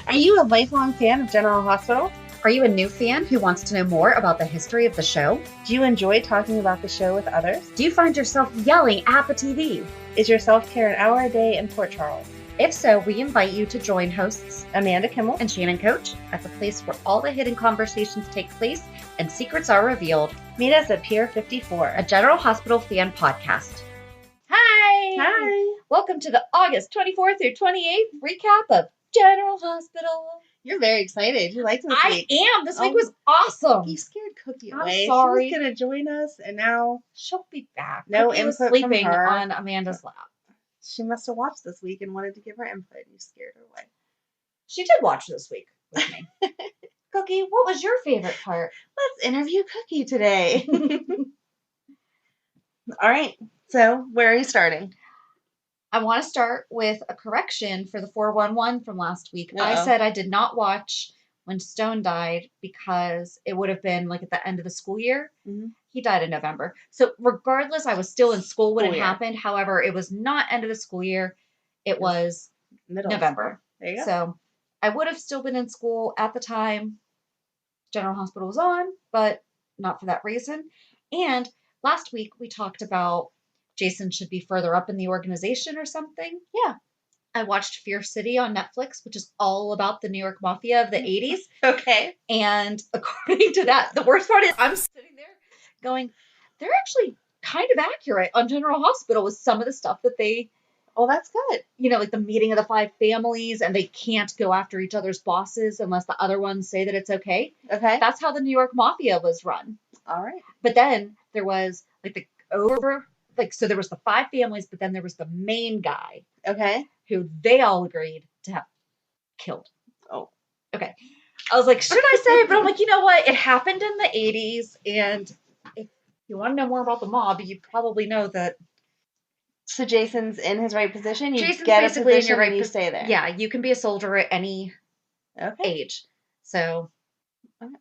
Are you a lifelong fan of General Hospital? Are you a new fan who wants to know more about the history of the show? Do you enjoy talking about the show with others? Do you find yourself yelling at the TV? Is your self-care an hour a day in Port Charles? If so, we invite you to join hosts Amanda Kimmel and Shannon Coach at the place where all the hidden conversations take place and secrets are revealed. Meet us at Pier 54, a General Hospital fan podcast. Hi! Welcome to the August 24th through 28th recap of General Hospital. You're very excited. You liked this week. I am. This week was awesome. You scared Cookie I'm away. sorry. She was going to join us, and now she'll be back. No Cookie input was sleeping from her. on Amanda's lap. She must have watched this week and wanted to give her input, and you scared her away. She did watch this week with me. Cookie, what was your favorite part? Let's interview Cookie today. All right. So, where are you starting? I want to start with a correction for the 411 from last week. Uh-oh. I said I did not watch when Stone died because it would have been like at the end of the school year. Mm-hmm. He died in November. So regardless, I was still in school when it year. happened. However, it was not end of the school year. It was November. There you go. So I would have still been in school at the time General Hospital was on, but not for that reason. And last week we talked about Jason should be further up in the organization or something. Yeah. I watched Fear City on Netflix, which is all about the New York Mafia of the 80s. Okay. And according to that, the worst part is I'm sitting there going, they're actually kind of accurate on General Hospital with some of the stuff that they... Oh, that's good. You know, like the meeting of the 5 families, and they can't go after each other's bosses unless the other ones say that it's okay. Okay. That's how the New York Mafia was run. All right. But then there was so there was the 5 families, but then there was the main guy. Okay. Who they all agreed to have killed. Oh. Okay. I was like, should I say it? But I'm like, you know what? It happened in the 80s, and if you want to know more about the mob, you probably know that. So Jason's in his right position? Jason's get basically a in your right and you stay there? Yeah, you can be a soldier at any age. So...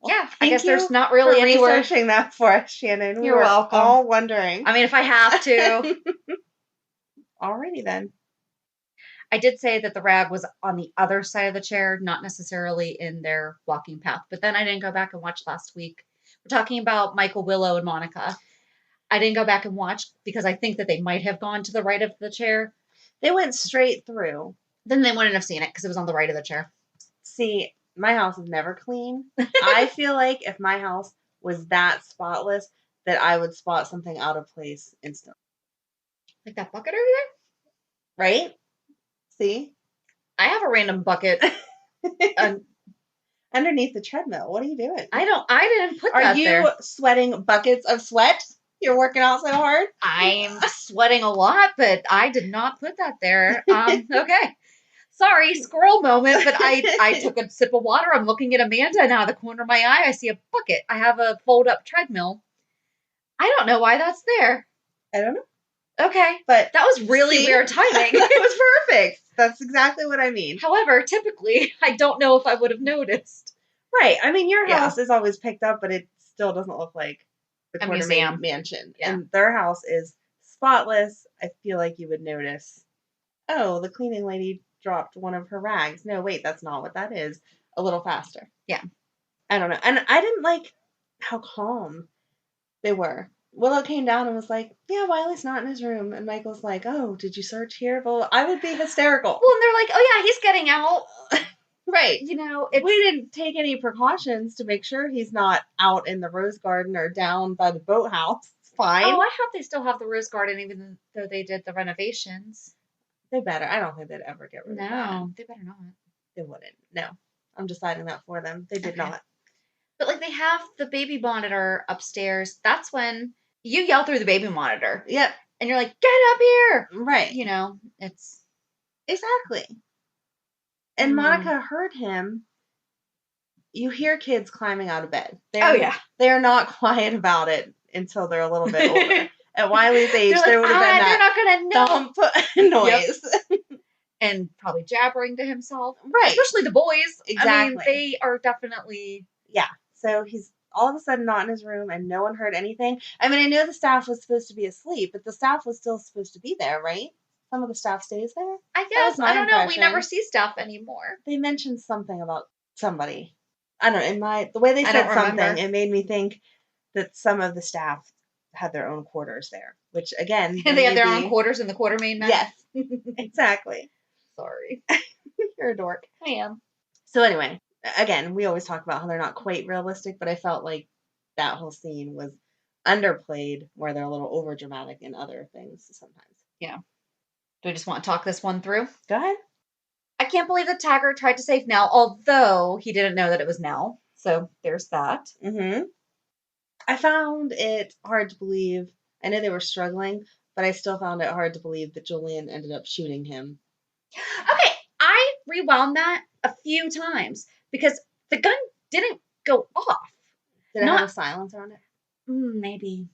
Yeah, I guess there's not really for anywhere. Researching that for us, Shannon. You're welcome. All wondering. I mean, if I have to. Alrighty then. I did say that the rag was on the other side of the chair, not necessarily in their walking path. But then I didn't go back and watch last week. We're talking about Michael, Willow, and Monica. I didn't go back and watch because I think that they might have gone to the right of the chair. They went straight through. Then they wouldn't have seen it because it was on the right of the chair. See, my house is never clean. I feel like if my house was that spotless, that I would spot something out of place instantly. Like that bucket over there? Right? See? I have a random bucket. Underneath the treadmill. What are you doing? I didn't put that there. Are you sweating buckets of sweat? You're working out so hard? I'm sweating a lot, but I did not put that there. Okay. Sorry, squirrel moment, but I took a sip of water. I'm looking at Amanda, and out of the corner of my eye, I see a bucket. I have a fold-up treadmill. I don't know why that's there. I don't know. Okay. But that was really weird timing. It was perfect. That's exactly what I mean. However, typically, I don't know if I would have noticed. Right. I mean, your house is always picked up, but it still doesn't look like the Quartermaine mansion. Yeah. And their house is spotless. I feel like you would notice, oh, the cleaning lady dropped one of her rags. No, wait, that's not what that is. A little faster. Yeah. I don't know. And I didn't like how calm they were. Willow came down and was like, yeah, Wiley's not in his room. And Michael's like, oh, did you search here? Well, I would be hysterical. Well, and they're like, oh, yeah, he's getting out. Right. You know, we didn't take any precautions to make sure he's not out in the rose garden or down by the boathouse. It's fine. Oh, I hope they still have the rose garden even though they did the renovations. They better. I don't think they'd ever get rid of that. No, they better not. They wouldn't. No. I'm deciding that for them. They did not. But, like, they have the baby monitor upstairs. That's when you yell through the baby monitor. Yep. And you're like, get up here! Right. You know, it's... Exactly. And Monica heard him. You hear kids climbing out of bed. They're not quiet about it until they're a little bit older. At Wiley's age, there would have been that thump noise. Yep. And probably jabbering to himself. Right. Especially the boys. Exactly. I mean, they are definitely... Yeah. So he's all of a sudden not in his room and no one heard anything. I mean, I know the staff was supposed to be asleep, but the staff was still supposed to be there, right? some of the staff stays there. I guess. I don't know. We never see staff anymore. They mentioned something about somebody. I don't know. The way they said something, it made me think that some of the staff had their own quarters there. Which, again... And they have their own quarters in the Quartermain mess? Yes. Exactly. Sorry. You're a dork. I am. So anyway, again, we always talk about how they're not quite realistic, but I felt like that whole scene was underplayed where they're a little over dramatic in other things sometimes. Yeah. Do we just want to talk this one through? Go ahead. I can't believe that Taggert tried to save Nelle, although he didn't know that it was Nelle. So there's that. Mm-hmm. I found it hard to believe. I know they were struggling, but I still found it hard to believe that Julian ended up shooting him. Okay, I rewound that a few times because the gun didn't go off. Did it have a silencer on it? Maybe.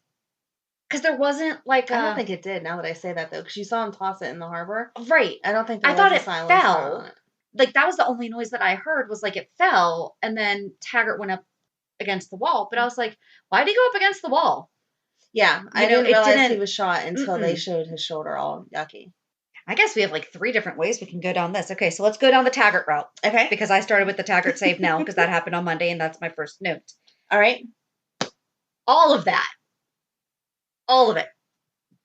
Because there wasn't like I don't think it did, now that I say that, though, because you saw him toss it in the harbor. Right. I don't think there was a silencer on it. Like, that was the only noise that I heard was, like, it fell, and then Taggert went up against the wall. But I was like, why did he go up against the wall? Yeah, I didn't realize he was shot until they showed his shoulder all yucky. I guess we have, like, 3 different ways we can go down this. Okay, so let's go down the Taggert route. Okay. Because I started with the Taggert save Nelle, because that happened on Monday, and that's my first note. All right. All of that. All of it.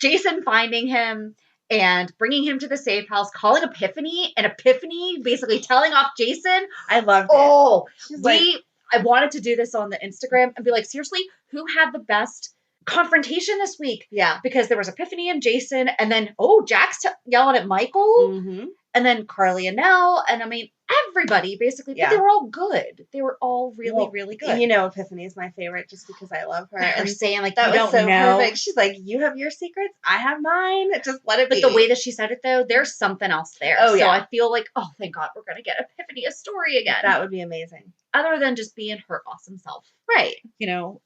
Jason finding him and bringing him to the safe house, calling Epiphany, and Epiphany basically telling off Jason. I loved it. Oh, I wanted to do this on the Instagram and be like, seriously, who had the best confrontation this week? Yeah. Because there was Epiphany and Jason, and then, Jack's yelling at Michael, and then Carly and Nelle, and I mean, everybody basically, but they were all good. They were all really, really good. You know, Epiphany is my favorite just because I love her. And saying, like, that you was don't so know. Perfect. She's like, you have your secrets, I have mine. Just let it be. But the way that she said it, though, there's something else there. Oh, so I feel like, thank God, we're going to get Epiphany a story again. That would be amazing. Other than just being her awesome self. Right. You know,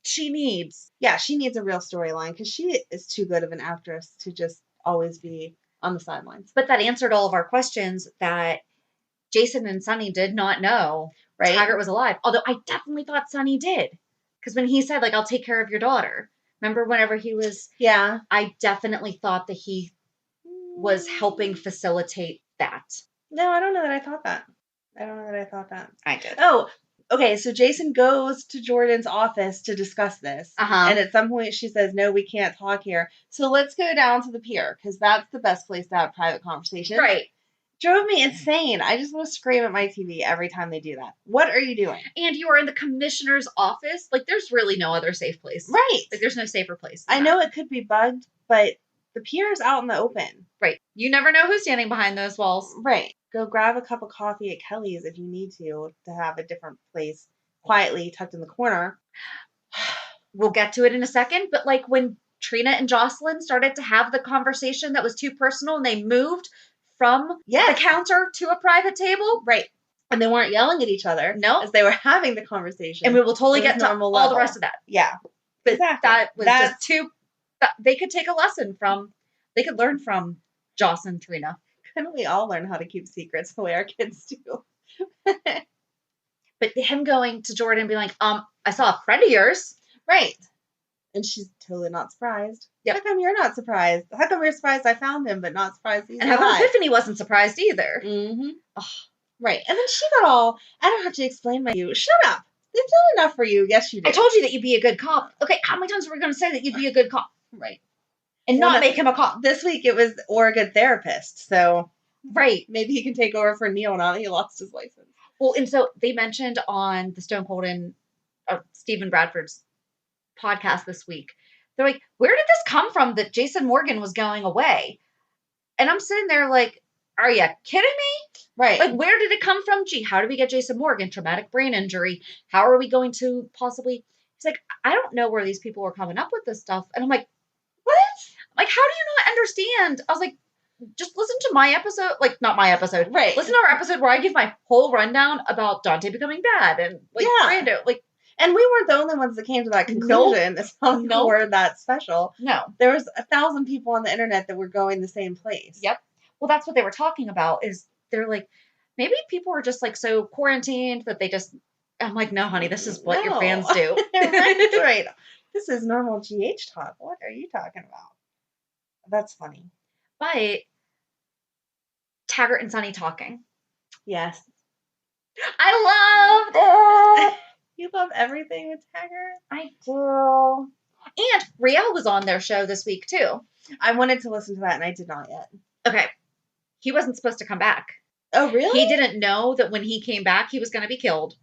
she needs a real storyline because she is too good of an actress to just always be on the sidelines. But that answered all of our questions that Jason and Sonny did not know Taggert was alive. Although I definitely thought Sonny did. Because when he said, like, I'll take care of your daughter. Remember whenever he was... Yeah. I definitely thought that he was helping facilitate that. No, I don't know that I thought that. I did. Oh, okay. So Jason goes to Jordan's office to discuss this. And at some point she says, no, we can't talk here. So let's go down to the pier because that's the best place to have private conversation. Right. Drove me insane. I just want to scream at my TV every time they do that. What are you doing? And you are in the commissioner's office. Like, there's really no other safe place. Right. Like, there's no safer place. I know it could be bugged, but the pier is out in the open. Right. You never know who's standing behind those walls. Right. Go grab a cup of coffee at Kelly's if you need to have a different place quietly tucked in the corner. We'll get to it in a second, but like when Trina and Jocelyn started to have the conversation that was too personal and they moved from the counter to a private table. Right. And they weren't yelling at each other. No. As they were having the conversation. And we will totally get to all the rest of that. Yeah. But that was just too... They could take a lesson from... They could learn from Joss and Trina. Couldn't we all learn how to keep secrets the way our kids do? But him going to Jordan and being like, I saw a friend of yours. Right. And she's totally not surprised. Yep. How come you're not surprised? How come you're surprised I found him, but not surprised he's alive? And how come Epiphany wasn't surprised either? Mm-hmm. Oh, right. And then she got all, I don't have to explain my you. Shut up. They've done enough for you. Yes, you did. I told you that you'd be a good cop. Okay, how many times are we going to say that you'd be a good cop? Right. And not make him a cop. This week it was, or a good therapist. So, right. Maybe he can take over for Neil now that he lost his license. Well, and so they mentioned on the Stone Cold and Stephen Bradford's podcast this week, they're like, where did this come from that Jason Morgan was going away? And I'm sitting there like, are you kidding me? Right. Like, where did it come from? Gee, how do we get Jason Morgan? Traumatic brain injury. How are we going to possibly... He's like, I don't know where these people are coming up with this stuff. And I'm like, what? Like, how do you not understand? I was like, just listen to my episode. Like, not my episode. Right. Listen to our episode where I give my whole rundown about Dante becoming bad. And, like, Brando. Like, and we weren't the only ones that came to that conclusion. It's not like we were that special. No. There was 1,000 people on the internet that were going the same place. Yep. Well, that's what they were talking about, is they're like, maybe people were just, like, so quarantined that they just... I'm like, no, honey, this is what your fans do. right. This is normal GH talk. What are you talking about? That's funny. But Taggert and Sonny talking. Yes. I loved it. You love everything with Taggert? I do. And Riel was on their show this week, too. I wanted to listen to that, and I did not yet. Okay. He wasn't supposed to come back. Oh, really? He didn't know that when he came back, he was going to be killed.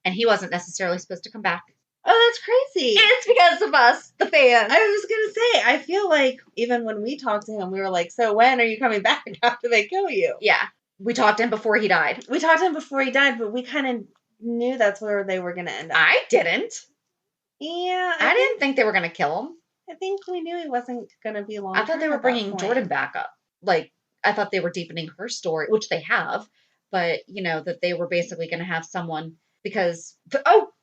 And he wasn't necessarily supposed to come back. Oh, that's crazy. It's because of us, the fans. I was going to say, I feel like even when we talked to him, we were like, so when are you coming back after they kill you? Yeah. We talked to him before he died. We talked to him before he died, but we kind of knew that's where they were going to end up. I didn't. Yeah. I didn't think they were going to kill him. I think we knew he wasn't going to be long. I thought they were bringing Jordan back up. Like, I thought they were deepening her story, which they have. But, you know, that they were basically going to have someone because,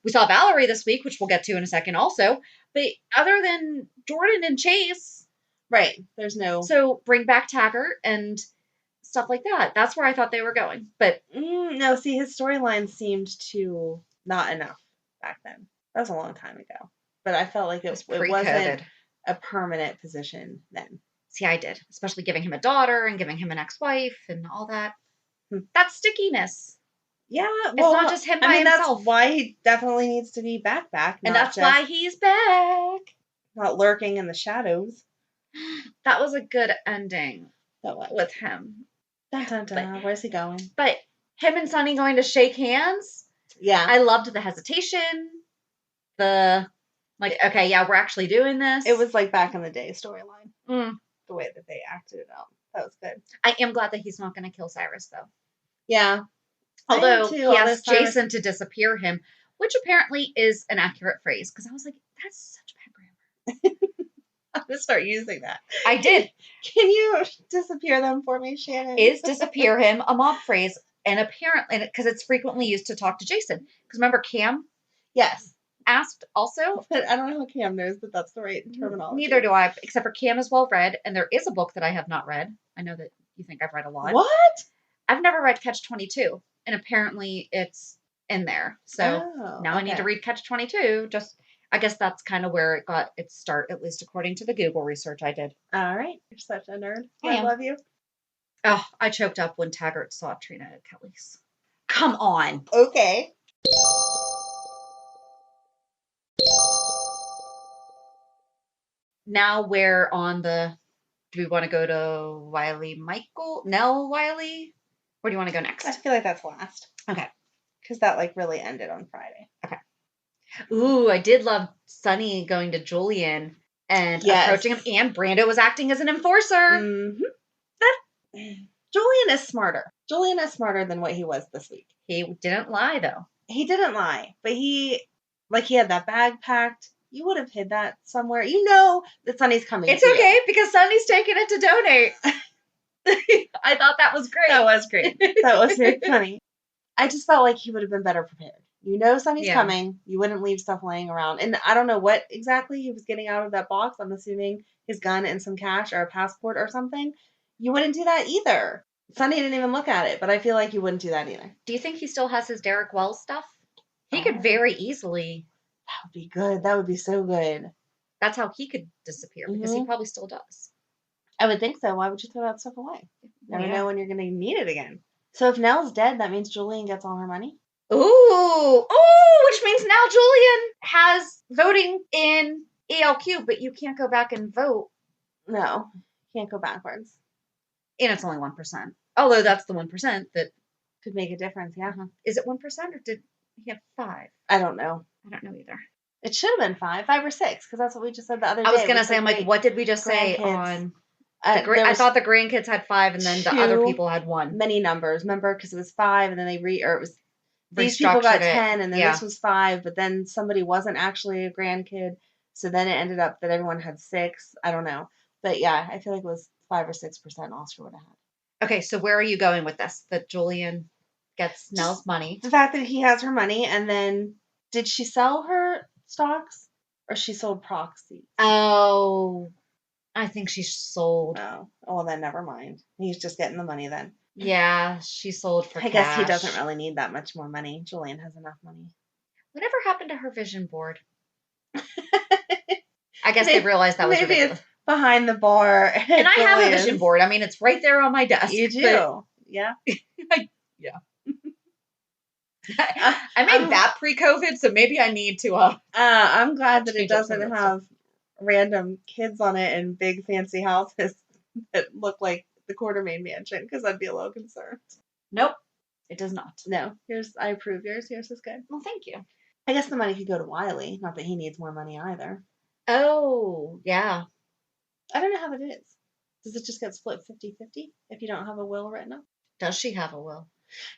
we saw Valerie this week, which we'll get to in a second also. But other than Jordan and Chase. Right. There's no. So bring back Taggert and stuff like that. That's where I thought they were going. But. No, see, his storyline seemed to not enough back then. That was a long time ago. But I felt like it wasn't a permanent position then. See, I did. Especially giving him a daughter and giving him an ex-wife and all that. That's stickiness. Yeah. Well, it's not just him by himself. That's why he definitely needs to be back. And that's why he's back. Not lurking in the shadows. That was a good ending with him. Dun, dun, dun. But, where's he going? But him and Sonny going to shake hands. Yeah. I loved the hesitation. Okay, yeah, we're actually doing this. It was like back in the day storyline. The way that they acted it out. That was good. I am glad that he's not going to kill Cyrus, though. Yeah. Although he asked Jason to disappear him, which apparently is an accurate phrase. Because I was like, that's such bad grammar. I'm going to start using that. I did. Can you disappear them for me, Shannon? Is disappear him a mob phrase? And apparently, because it's frequently used to talk to Jason. Because remember Cam? Yes. Asked also. But I don't know how Cam knows, but that's the right terminology. Neither do I, except for Cam is well read, and there is a book that I have not read. I know that you think I've read a lot. What? I've never read Catch-22, and apparently it's in there. So now I need to read Catch-22. I guess that's kind of where it got its start, at least according to the Google research I did. All right. You're such a nerd. I love you. Oh, I choked up when Taggert saw Trina at Kelly's. Come on. Okay. Now we're on do we want to go to Nelle Wiley? Where do you want to go next? I feel like that's last. Okay. Because that really ended on Friday. Okay. Ooh, I did love Sonny going to Julian and approaching him, and Brando was acting as an enforcer. Mm-hmm. Julian is smarter. Julian is smarter than what he was this week. He didn't lie, though. He didn't lie, but he had that bag packed. You would have hid that somewhere. You know that Sonny's coming. It's okay because Sonny's taking it to donate. I thought that was great. That was great. That was very funny. I just felt like he would have been better prepared. You know Sonny's coming. You wouldn't leave stuff laying around. And I don't know what exactly he was getting out of that box. I'm assuming his gun and some cash or a passport or something. You wouldn't do that either. Sonny didn't even look at it, but I feel like you wouldn't do that either. Do you think he still has his Derek Wells stuff? He could very easily. That would be good. That would be so good. That's how he could disappear, because he probably still does. I would think so. Why would you throw that stuff away? Never know when you're going to need it again. So if Nelle's dead, that means Julian gets all her money? Ooh, which means now Julian has voting in ELQ, but you can't go back and vote. No, can't go backwards. And it's only 1%. Although that's the 1% that could make a difference, yeah. Is it 1% or did he have 5? I don't know. I don't know either. It should have been 5 or 6, because that's what we just said the other day. I was going to say, I'm like, what did we just say on... I thought the grandkids had 5 and then the other people had 1. Many numbers. Remember, because it was 5 and then these people got 10 and then this was 5, but then somebody wasn't actually a grandkid. So then it ended up that everyone had 6. I don't know. But yeah, I feel like it was 5 or 6% Oscar would have had. Okay, so where are you going with this? That Julian gets Nelle's money. The fact that he has her money, and then did she sell her stocks or she sold proxy? Oh, I think she sold. Oh, well then never mind. He's just getting the money then. Yeah, she sold for cash. I guess he doesn't really need that much more money. Julian has enough money. Whatever happened to her vision board? I guess they realized that was ridiculous. It's behind the bar. And I have a vision board. I mean, it's right there on my desk. You do. Yeah. Yeah. I made that pre-COVID, so maybe I need to. I'm glad that it doesn't have random kids on it and big fancy houses that look like the Quartermain mansion, because I'd be a little concerned. Nope, it does not. No, I approve yours. Yours is good. Well, thank you. I guess the money could go to Wiley. Not that he needs more money either. Oh, yeah. I don't know how that is. Does it just get split 50-50 if you don't have a will written up? Does she have a will?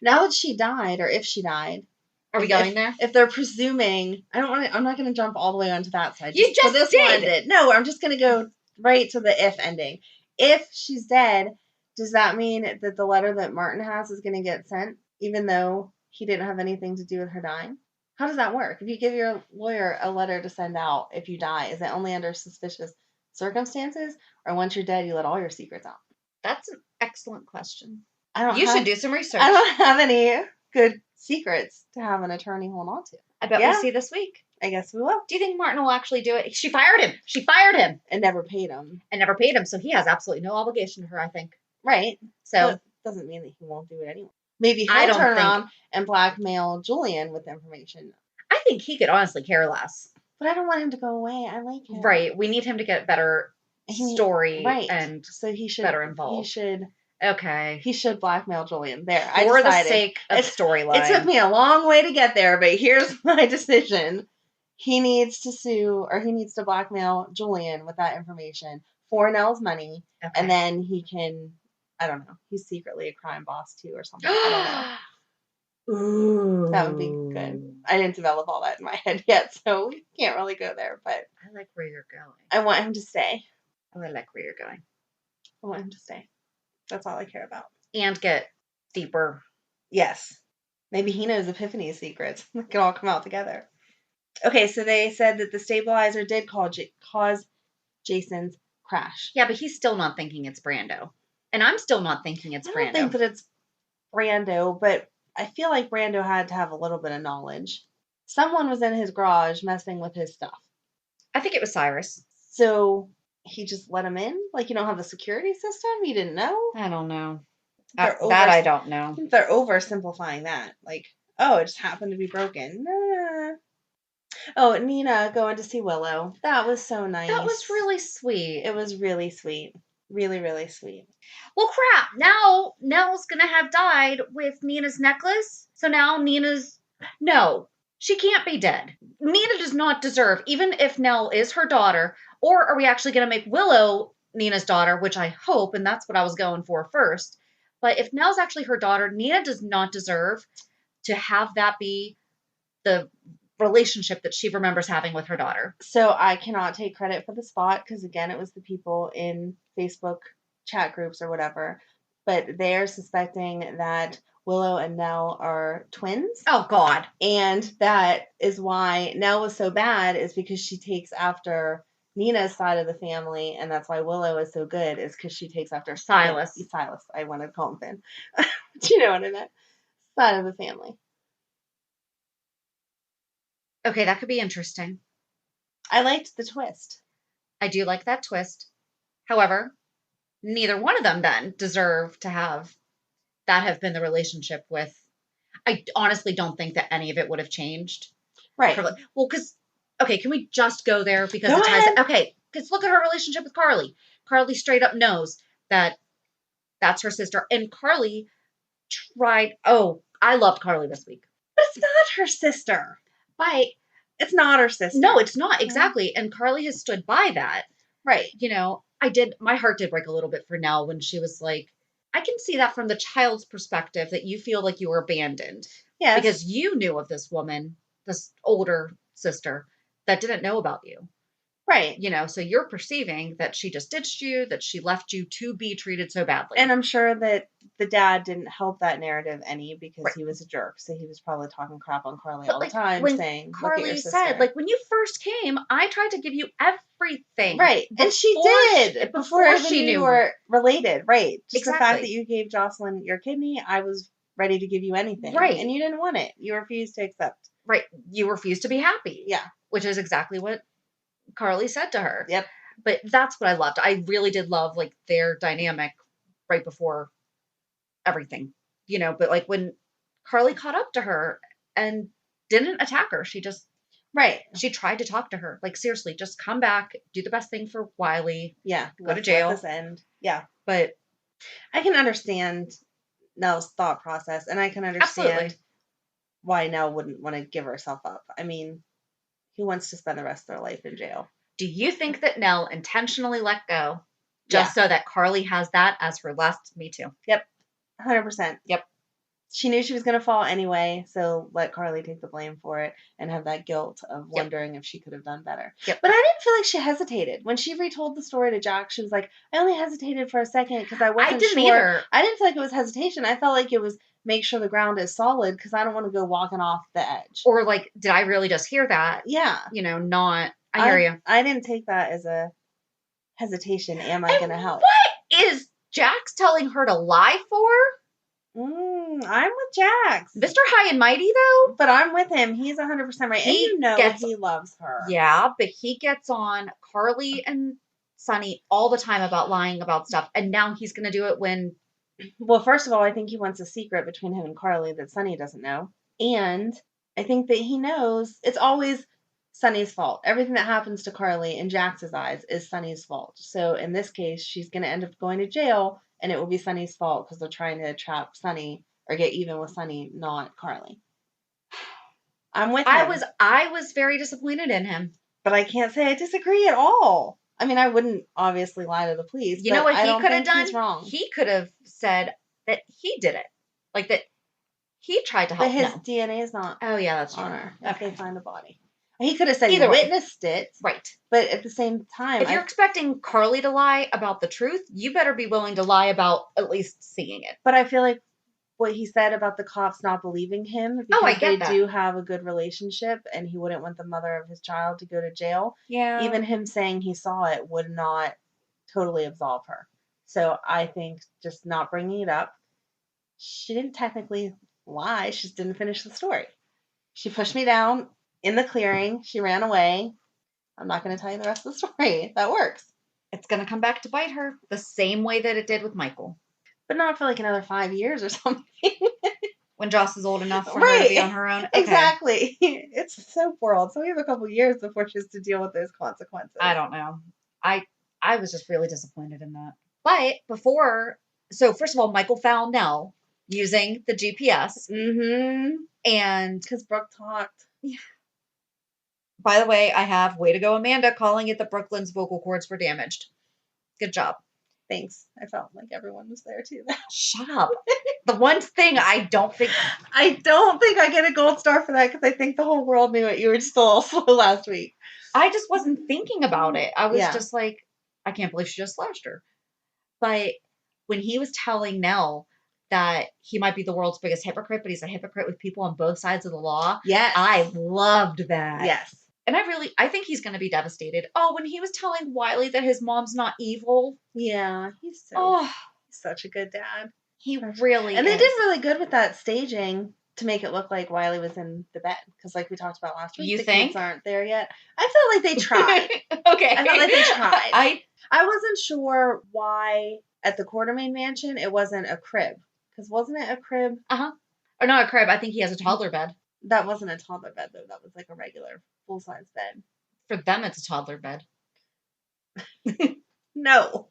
Now that she died, or if she died. Are we going there? If they're presuming, I'm not going to jump all the way onto that side. You just did. No, I'm just going to go right to the if ending. If she's dead, does that mean that the letter that Martin has is going to get sent, even though he didn't have anything to do with her dying? How does that work? If you give your lawyer a letter to send out if you die, is it only under suspicious circumstances, or once you're dead, you let all your secrets out? That's an excellent question. You should do some research. I don't have any good secrets to have an attorney hold on to. I bet we'll see this week. I guess we will. Do you think Martin will actually do it? She fired him. And never paid him. So he has absolutely no obligation to her, I think. Right. So but doesn't mean that he won't do it anyway. Maybe he'll turn around and blackmail Julian with information. I think he could honestly care less. But I don't want him to go away. I like him. Right. We need him to get better story and so he should better involved. He should blackmail Julian. There. For the sake of storyline. It took me a long way to get there, but here's my decision. He needs to sue, or he needs to blackmail Julian with that information for Nelle's money. Okay. And then he can, I don't know, he's secretly a crime boss too or something. I don't know. Ooh. That would be good. I didn't develop all that in my head yet, so we can't really go there, but I like where you're going. I want him to stay. I like where you're going. I want him to stay. That's all I care about. And get deeper. Yes. Maybe he knows Epiphany's secrets. They can all come out together. Okay, so they said that the stabilizer did cause Jason's crash. Yeah, but he's still not thinking it's Brando. And I'm still not thinking it's Brando. I don't think that it's Brando, but I feel like Brando had to have a little bit of knowledge. Someone was in his garage messing with his stuff. I think it was Cyrus. So he just let him in? Like, you don't have a security system? You didn't know? I don't know. I don't know. I think they're oversimplifying that. Like, oh, it just happened to be broken. Nah. Oh, Nina going to see Willow. That was so nice. That was really sweet. It was really sweet. Really, really sweet. Well, crap. Now Nelle's going to have died with Nina's necklace. So now No, she can't be dead. Nina does not deserve, even if Nelle is her daughter, or are we actually going to make Willow Nina's daughter, which I hope, and that's what I was going for first. But if Nelle's actually her daughter, Nina does not deserve to have that be the relationship that she remembers having with her daughter. So I cannot take credit for the spot because, again, it was the people in Facebook chat groups or whatever. But they're suspecting that Willow and Nelle are twins. Oh, God. And that is why Nelle was so bad, is because she takes after Nina's side of the family, and that's why Willow is so good, is because she takes after Silas. Silas. I wanted to call him Finn. Do you know what I meant? Side of the family. Okay, that could be interesting. I liked the twist. I do like that twist. However, neither one of them then deserve to have been the relationship with. I honestly don't think that any of it would have changed. Right. Well, because, okay, can we just go there? Because go ahead. Okay, because look at her relationship with Carly. Carly straight up knows that that's her sister. And Carly tried. Oh, I loved Carly this week. But it's not her sister. It's not her sister. No, it's not. Exactly. And Carly has stood by that. Right. You know, my heart did break a little bit for Nelle when she was like, I can see that from the child's perspective, that you feel like you were abandoned. Yes. Because you knew of this woman, this older sister, that didn't know about you. Right. You know, so you're perceiving that she just ditched you, that she left you to be treated so badly. And I'm sure that the dad didn't help that narrative any because he was a jerk. So he was probably talking crap on Carly all the time, saying, Carly said, like, when you first came, I tried to give you everything. Right. And she did. Before she knew you were related. Right. Just the fact that you gave Jocelyn your kidney, I was ready to give you anything. Right. And you didn't want it. You refused to accept. Right. You refused to be happy. Yeah. Which is exactly what Carly said to her. Yep. But that's what I loved. I really did love, like, their dynamic right before everything, but like when Carly caught up to her and didn't attack her, she just, right. She tried to talk to her. Like, seriously, just come back, do the best thing for Wiley. Yeah. Go to jail. Let this end. Yeah. But I can understand Nelle's thought process, and I can understand why Nelle wouldn't want to give herself up. I mean, who wants to spend the rest of their life in jail? Do you think that Nelle intentionally let go just so that Carly has that as her last Me Too? Yep. 100%. Yep. She knew she was going to fall anyway, so let Carly take the blame for it and have that guilt of wondering if she could have done better. Yep. But I didn't feel like she hesitated. When she retold the story to Jack, she was like, I only hesitated for a second because I wasn't sure. Either. I didn't feel like it was hesitation. I felt like it was make sure the ground is solid because I don't want to go walking off the edge. Or like, did I really just hear that? Yeah. Not, I hear you. I didn't take that as a hesitation. Am I going to help? What is Jax telling her to lie for? I'm with Jax. Mr. High and Mighty, though? But I'm with him. He's 100% right. He loves her. Yeah, but he gets on Carly and Sonny all the time about lying about stuff. And now he's going to do it when... Well, first of all, I think he wants a secret between him and Carly that Sonny doesn't know. And I think that he knows it's always Sonny's fault. Everything that happens to Carly in Jax's eyes is Sonny's fault. So in this case, she's going to end up going to jail, and it will be Sonny's fault because they're trying to trap Sonny or get even with Sonny, not Carly. I'm with him. I was very disappointed in him. But I can't say I disagree at all. I mean, I wouldn't obviously lie to the police. You know what he could have done? He's wrong. He could have said that he did it. Like that he tried to help. But his DNA is not. Oh, yeah, that's true. On her. If they find the body. He could have said he witnessed it. Right. But at the same time. If you're expecting Carly to lie about the truth, you better be willing to lie about at least seeing it. But I feel like what he said about the cops not believing him because they do have a good relationship and he wouldn't want the mother of his child to go to jail. Yeah. Even him saying he saw it would not totally absolve her. So I think just not bringing it up. She didn't technically lie. She just didn't finish the story. She pushed me down in the clearing. She ran away. I'm not going to tell you the rest of the story. That works. It's going to come back to bite her the same way that it did with Michael. But not for like another 5 years or something. When Joss is old enough for her to be on her own. Okay. Exactly. It's a soap world. So we have a couple years before she has to deal with those consequences. I don't know. I was just really disappointed in that. But so first of all, Michael found Nelle using the GPS. Mm-hmm. And because Brooke talked. Yeah. By the way, I have way to go, Amanda, calling it that Brook Lynn's vocal cords were damaged. Good job. Thanks. I felt like everyone was there too. Shut up. The one thing I don't think I get a gold star for that because I think the whole world knew it. You were still all slow last week. I just wasn't thinking about it. I was just like, I can't believe she just slashed her. But when he was telling Nelle that he might be the world's biggest hypocrite, but he's a hypocrite with people on both sides of the law. Yes. I loved that. Yes. And I think he's going to be devastated. Oh, when he was telling Wiley that his mom's not evil. Yeah, he's such a good dad. He really And they did really good with that staging to make it look like Wiley was in the bed. Because like we talked about last week, the think? Kids aren't there yet. I felt like they tried. Okay. I felt like they tried. I wasn't sure why at the Quartermain mansion it wasn't a crib. Because wasn't it a crib? Uh-huh. Or not a crib. I think he has a toddler bed. That wasn't a toddler bed, though. That was like a regular full-size bed. For them, it's a toddler bed. No.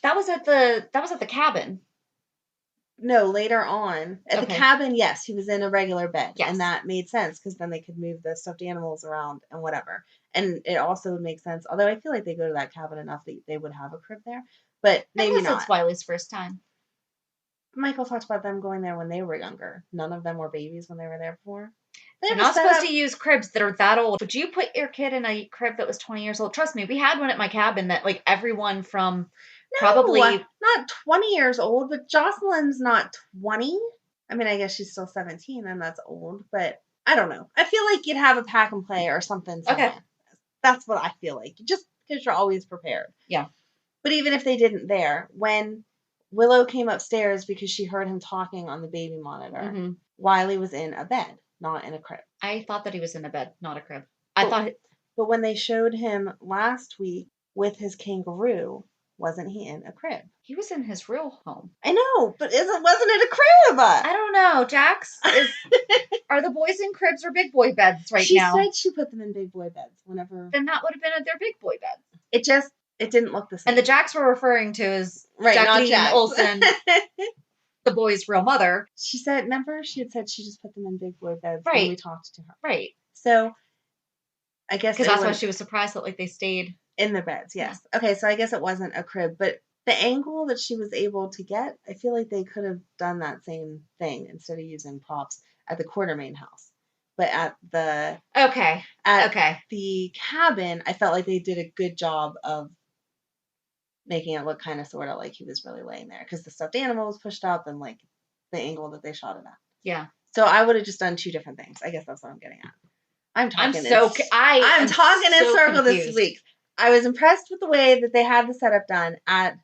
That was at the cabin. No, later on. At the cabin, yes, he was in a regular bed. Yes. And that made sense because then they could move the stuffed animals around and whatever. And it also would make sense, although I feel like they go to that cabin enough that they would have a crib there. But maybe not. It's Wiley's first time. Michael talked about them going there when they were younger. None of them were babies when they were there before. They're not supposed to use cribs that are that old. Would you put your kid in a crib that was 20 years old? Trust me, we had one at my cabin that like everyone from probably... not 20 years old, but Jocelyn's not 20. I mean, I guess she's still 17 and that's old, but I don't know. I feel like you'd have a pack and play or something. Okay. That's what I feel like. Just because you're always prepared. Yeah. But even if they didn't there, when Willow came upstairs because she heard him talking on the baby monitor, Wiley was in a bed, not in a crib. I thought that he was in a bed, not a crib. But when they showed him last week with his kangaroo, wasn't he in a crib? He was in his real home. I know, but wasn't it a crib? I don't know, Jax. Are the boys in cribs or big boy beds now? She said she put them in big boy beds whenever. Then that would have been at their big boy beds. It didn't look the same. And the Jax we're referring to is Jacqueline Jax. Olsen, the boy's real mother. She said, remember, she had said she just put them in big boy beds when we talked to her. Right. So, I guess because that's why she was surprised that they stayed in their beds. Yes. Yeah. Okay, so I guess it wasn't a crib, but the angle that she was able to get, I feel like they could have done that same thing instead of using props at the Quartermain house. But at the the cabin, I felt like they did a good job of making it look kind of sort of like he was really laying there because the stuffed animal was pushed up and like the angle that they shot it at. Yeah. So I would have just done two different things. I guess that's what I'm getting at. I'm talking in circle this week. I was impressed with the way that they had the setup done at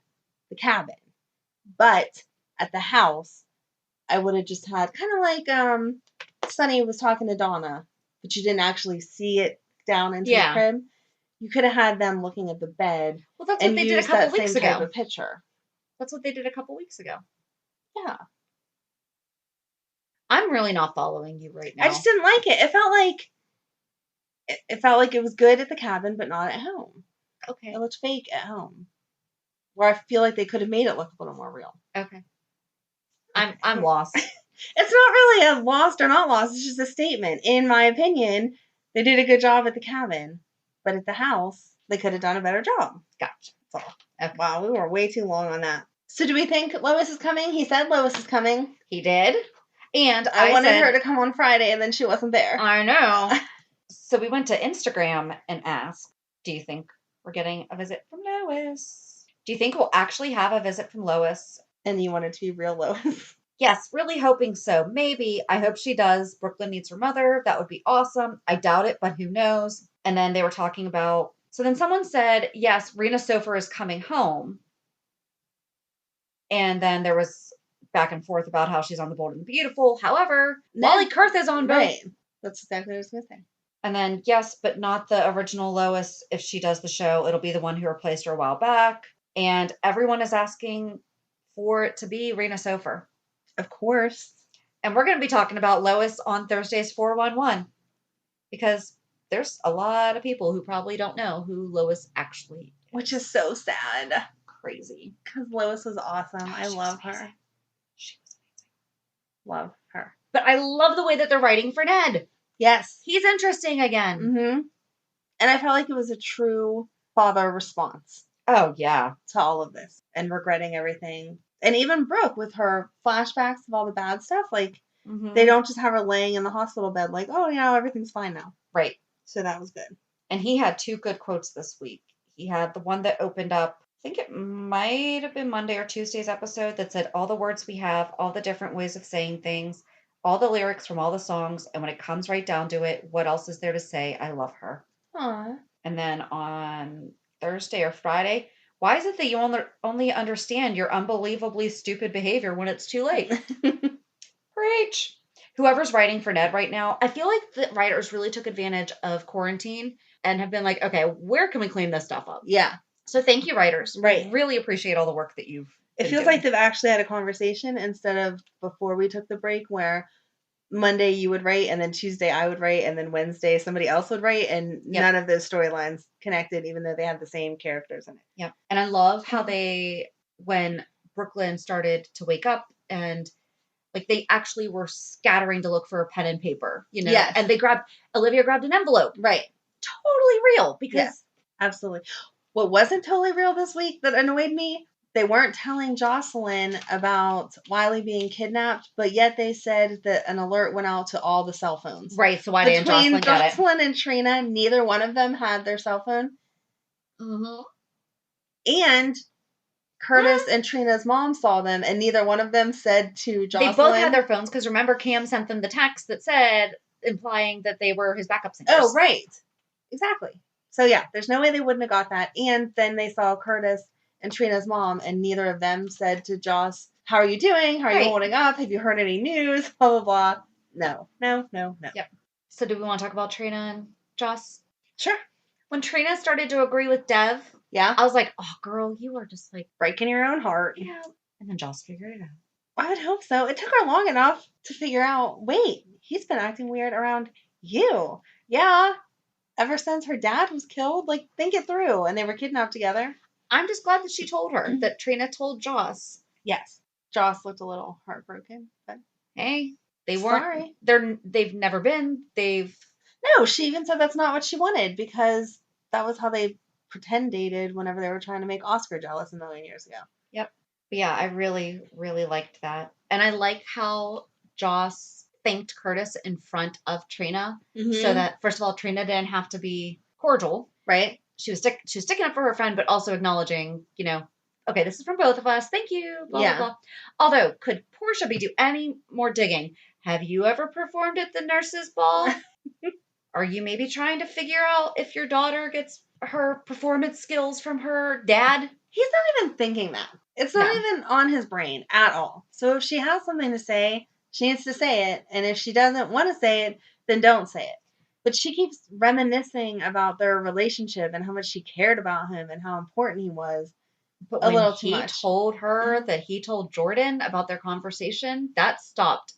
the cabin, but at the house, I would have just had kind of like Sonny was talking to Donna, but you didn't actually see it down into the crib. You could have had them looking at the bed. Well, that's what they did a couple weeks ago. Type of picture. That's what they did a couple weeks ago. Yeah. I'm really not following you right now. I just didn't like it. It felt like it was good at the cabin, but not at home. Okay. It looked fake at home. Where I feel like they could have made it look a little more real. Okay. I'm lost. It's not really a lost or not lost. It's just a statement. In my opinion, they did a good job at the cabin. But at the house, they could have done a better job. Gotcha. That's all. Okay. Wow, we were way too long on that. So do we think Lois is coming? He said Lois is coming. He did. And I wanted her to come on Friday, and then she wasn't there. I know. So we went to Instagram and asked, do you think we're getting a visit from Lois? Do you think we'll actually have a visit from Lois? And you want it to be real Lois? Yes, really hoping so. Maybe. I hope she does. Brook Lynn needs her mother. That would be awesome. I doubt it, but who knows? And then they were talking about... So then someone said, yes, Rena Sofer is coming home. And then there was back and forth about how she's on The Bold and the Beautiful. However, Molly Kurth is on both. Right. That's exactly what I was going to say. And then, yes, but not the original Lois. If she does the show, it'll be the one who replaced her a while back. And everyone is asking for it to be Rena Sofer. Of course. And we're going to be talking about Lois on Thursday's 411. Because there's a lot of people who probably don't know who Lois actually is. Which is so sad. Crazy. Because Lois was awesome. I love her. She was amazing. Love her. But I love the way that they're writing for Ned. Yes. He's interesting again. Mm-hmm. And I felt like it was a true father response. Oh, yeah. To all of this. And regretting everything. And even Brooke with her flashbacks of all the bad stuff. Like, they don't just have her laying in the hospital bed like, oh, everything's fine now. Right. So that was good. And he had two good quotes this week. He had the one that opened up, I think it might have been Monday or Tuesday's episode, that said all the words we have, all the different ways of saying things, all the lyrics from all the songs, and when it comes right down to it, what else is there to say? I love her. Aww. And then on Thursday or Friday, why is it that you only understand your unbelievably stupid behavior when it's too late? Preach. Whoever's writing for Ned right now, I feel like the writers really took advantage of quarantine and have been like, okay, where can we clean this stuff up? Yeah. So thank you, writers. Right. Really appreciate all the work that you've It feels like they've actually had a conversation instead of before we took the break where Monday you would write and then Tuesday I would write and then Wednesday somebody else would write and none of those storylines connected even though they have the same characters in it. Yeah. And I love how when Brook Lynn started to wake up and like they actually were scattering to look for a pen and paper, Yes. And Olivia grabbed an envelope. Right. Totally real because absolutely. What wasn't totally real this week that annoyed me, they weren't telling Jocelyn about Wiley being kidnapped, but yet they said that an alert went out to all the cell phones. Right, so why didn't Jocelyn get it? Between Jocelyn and Trina, neither one of them had their cell phone. Mm-hmm. And Curtis and Trina's mom saw them, and neither one of them said to Jocelyn. They both had their phones, because remember, Cam sent them the text that said, implying that they were his backup singers. Oh, right. Exactly. So, yeah, there's no way they wouldn't have got that. And then they saw Curtis and Trina's mom, and neither of them said to Joss, how are you doing? How are you holding up? Have you heard any news? Blah, blah, blah. No. Yep. So do we want to talk about Trina and Joss? Sure. When Trina started to agree with Dev Yeah. I was like, oh, girl, you are just like breaking your own heart. Yeah. And then Joss figured it out. I would hope so. It took her long enough to figure out, wait, he's been acting weird around you. Yeah. Ever since her dad was killed, like, think it through. And they were kidnapped together. I'm just glad that she told her, that Trina told Joss. Yes. Joss looked a little heartbroken, but hey, they weren't. They've never been. No, she even said that's not what she wanted because that was how they pretend dated whenever they were trying to make Oscar jealous a million years ago. Yep. But yeah, I really, really liked that. And I like how Joss thanked Curtis in front of Trina so that, first of all, Trina didn't have to be cordial, right? She was sticking up for her friend, but also acknowledging, okay, this is from both of us. Thank you. Blah, blah, blah. Although, could Portia do any more digging? Have you ever performed at the nurses' ball? Are you maybe trying to figure out if your daughter gets her performance skills from her dad? He's not even thinking that. It's not even on his brain at all. So if she has something to say, she needs to say it. And if she doesn't want to say it, then don't say it. But she keeps reminiscing about their relationship and how much she cared about him and how important he was. But when he told her that he told Jordan about their conversation, that stopped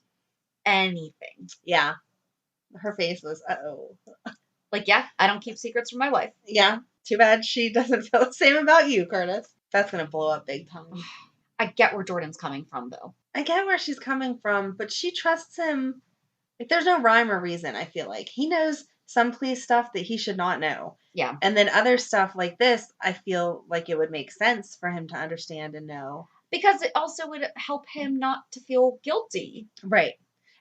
anything. Yeah. Her face was, uh-oh. Like, yeah, I don't keep secrets from my wife. Yeah. Too bad she doesn't feel the same about you, Curtis. That's going to blow up big time. I get where Jordan's coming from, though. I get where she's coming from, but she trusts him. Like, there's no rhyme or reason, I feel like. He knows some police stuff that he should not know. Yeah. And then other stuff like this, I feel like it would make sense for him to understand and know. Because it also would help him not to feel guilty. Right.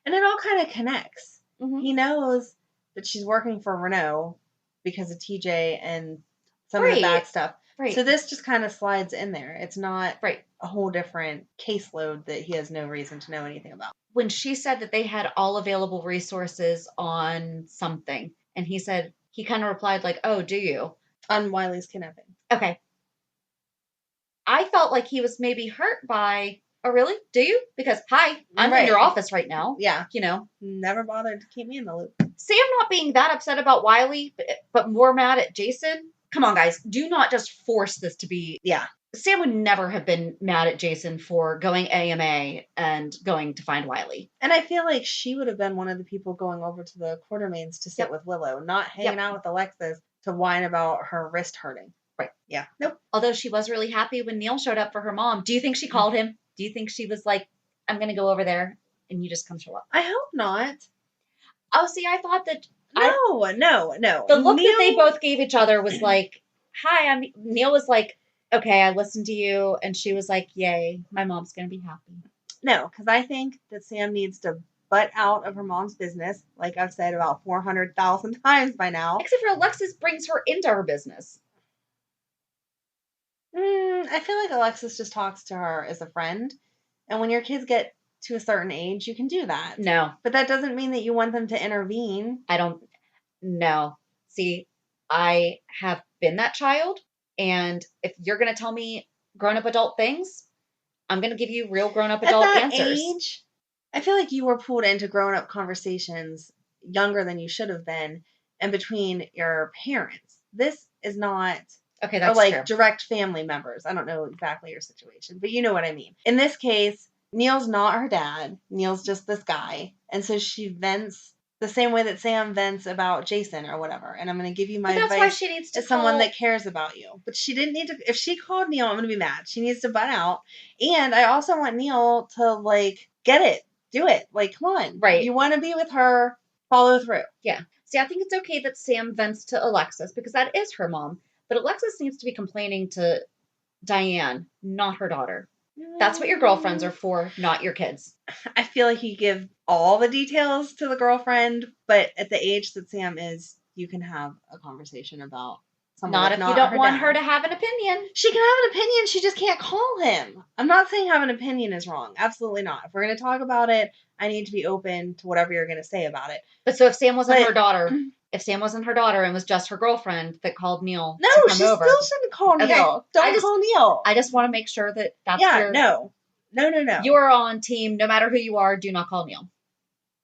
And it all kind of connects. Mm-hmm. He knows that she's working for Renault because of TJ and some of the bad stuff. Right. So this just kind of slides in there. It's not right. a whole different caseload that he has no reason to know anything about. When she said that they had all available resources on something, and he kind of replied like, oh, do you? On Wiley's kidnapping. Okay. I felt like he was maybe hurt by, oh, really? Do you? Because, hi, I'm in your office right now. Yeah. Never bothered to keep me in the loop. Sam not being that upset about Wiley, but more mad at Jason. Come on, guys. Do not just force this to be. Yeah. Sam would never have been mad at Jason for going AMA and going to find Wiley. And I feel like she would have been one of the people going over to the Quartermains to sit with Willow, not hanging out with Alexis to whine about her wrist hurting. Right. Yeah. Nope. Although she was really happy when Neil showed up for her mom. Do you think she called him? Do you think she was like, I'm going to go over there and you just come show up? I hope not. Oh, see, I thought that. No. The look that they both gave each other was like, hi, Neil was like, okay, I listened to you. And she was like, yay, my mom's going to be happy. No, because I think that Sam needs to butt out of her mom's business, like I've said about 400,000 times by now. Except for Alexis brings her into her business. I feel like Alexis just talks to her as a friend. And when your kids get to a certain age, you can do that. No. But that doesn't mean that you want them to intervene. I don't. No. See, I have been that child. And if you're going to tell me grown-up adult things, I'm going to give you real grown-up adult answers. At that age, I feel like you were pulled into grown-up conversations younger than you should have been and between your parents. This is not... Okay, that's true. Direct family members. I don't know exactly your situation, but you know what I mean. In this case, Neil's not her dad. Neil's just this guy. And so she vents the same way that Sam vents about Jason or whatever. And I'm going to give you my advice why she needs to as someone that cares about you. But she didn't need to. If she called Neil, I'm going to be mad. She needs to butt out. And I also want Neil to, get it. Do it. Come on. Right. You want to be with her, follow through. Yeah. See, I think it's okay that Sam vents to Alexis because that is her mom. But Alexis needs to be complaining to Diane, not her daughter. That's what your girlfriends are for, not your kids. I feel like you give all the details to the girlfriend, but at the age that Sam is, you can have a conversation about something. Not if you don't want her to have an opinion. She can have an opinion, she just can't call him. I'm not saying have an opinion is wrong. Absolutely not. If we're going to talk about it, I need to be open to whatever you're going to say about it. But so if Sam wasn't her daughter... If Sam wasn't her daughter and was just her girlfriend that called Neil to come over. No, she still shouldn't call Neil. Don't call Neil. I just want to make sure that that's No. You are on team, no matter who you are, do not call Neil.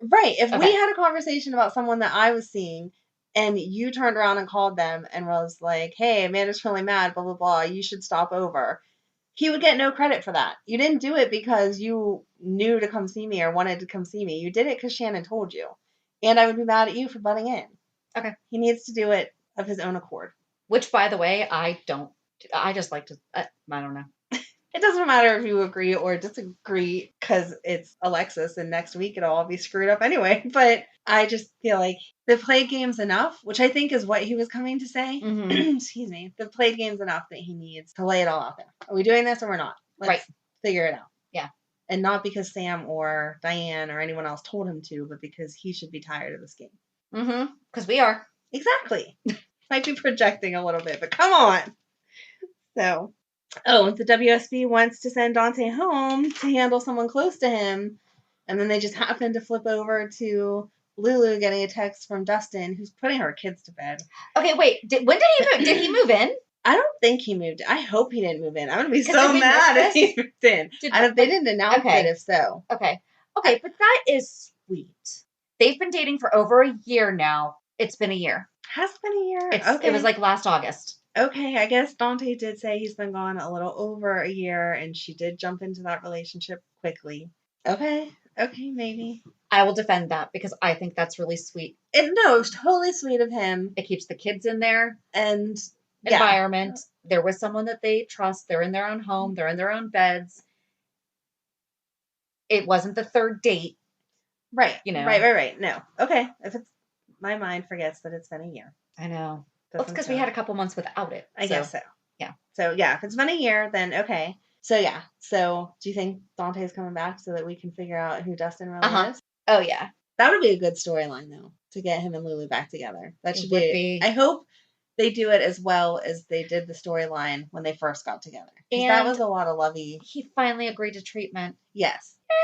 Right. If we had a conversation about someone that I was seeing and you turned around and called them and was like, hey, Amanda's really mad, blah, blah, blah, you should stop over, he would get no credit for that. You didn't do it because you knew to come see me or wanted to come see me. You did it because Shannon told you. And I would be mad at you for butting in. Okay. He needs to do it of his own accord. Which, by the way, I don't. I just like to. I don't know. It doesn't matter if you agree or disagree because it's Alexis and next week it'll all be screwed up anyway. But I just feel like they've played games enough, which I think is what he was coming to say. Mm-hmm. Excuse me. They've played games enough that he needs to lay it all out there. Are we doing this or we're not? Let's figure it out. Yeah. And not because Sam or Diane or anyone else told him to, but because he should be tired of this game. Mm-hmm. Because we are. Exactly. Might be projecting a little bit, but come on. So, the WSB wants to send Dante home to handle someone close to him, and then they just happen to flip over to Lulu getting a text from Dustin, who's putting her kids to bed. Okay, wait. When did he move? Did he move in? I don't think he moved. I hope he didn't move in. I'm going to be so mad if he moved in. They didn't announce it if so. Okay, but that is sweet. They've been dating for over a year now. It's been a year. Has been a year? Okay. It was like last August. Okay, I guess Dante did say he's been gone a little over a year, and she did jump into that relationship quickly. Okay, maybe. I will defend that because I think that's really sweet. No, it's totally sweet of him. It keeps the kids in their and environment. They're with someone that they trust. They're in their own home. They're in their own beds. It wasn't the third date. Right. You know. Right. No. Okay. If it's my mind forgets that it's been a year. I know. Well, it's because we had a couple months without it. I guess so. Yeah. So yeah, if it's been a year, then okay. So yeah. So do you think Dante's coming back so that we can figure out who Dustin really is? Oh yeah. That would be a good storyline though, to get him and Lulu back together. That should be. I hope they do it as well as they did the storyline when they first got together. And that was a lot of lovey. He finally agreed to treatment. Yes. Yay!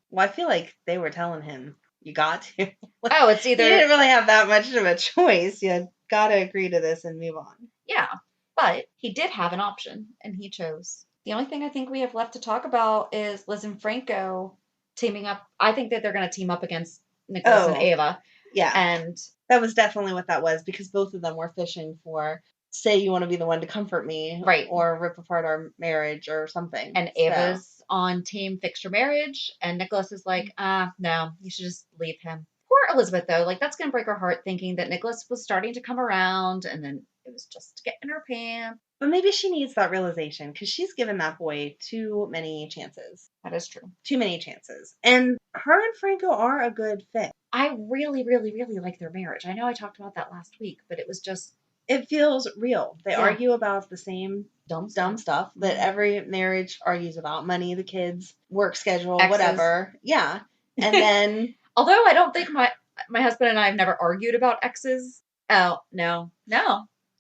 Well, I feel like they were telling him, you got to. It's either... You didn't really have that much of a choice. You got to agree to this and move on. Yeah. But he did have an option, and he chose. The only thing I think we have left to talk about is Liz and Franco teaming up. I think that they're going to team up against Nikolas and Ava. Yeah. And that was definitely what that was, because both of them were fishing for, say you want to be the one to comfort me. Right. Or rip apart our marriage or something. And Ava's on team fix your marriage. And Nikolas is like, no, you should just leave him. Poor Elizabeth, though. Like, that's going to break her heart thinking that Nikolas was starting to come around and then it was just getting her pants. But maybe she needs that realization because she's given that boy too many chances. That is true. Too many chances. And her and Franco are a good fit. I really, really, really like their marriage. I know I talked about that last week, but it was just... It feels real. They argue about the same dumb stuff that every marriage argues about. Money, the kids, work schedule, exes. Whatever. Yeah. And then... Although I don't think my husband and I have never argued about exes. Oh, no.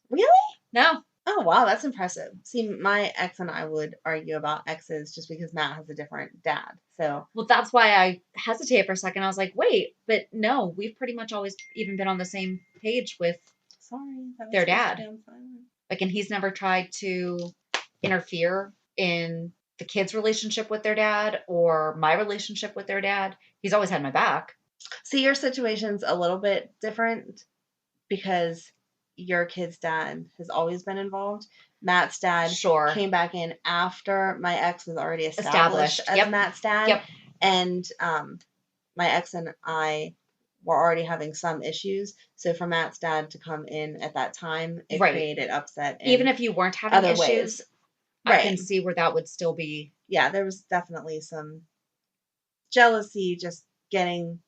Really? No. Oh, wow. That's impressive. See, my ex and I would argue about exes just because Matt has a different dad. So. Well, that's why I hesitated for a second. I was like, wait, but no, we've pretty much always even been on the same page with their dad. Like, and he's never tried to interfere in the kids' relationship with their dad or my relationship with their dad. He's always had my back. See, your situation's a little bit different because your kid's dad has always been involved. Matt's dad came back in after my ex was already established as Matt's dad. Yep. And my ex and I were already having some issues. So for Matt's dad to come in at that time, it created upset. Even if you weren't having issues, I can see where that would still be. Yeah, there was definitely some jealousy just getting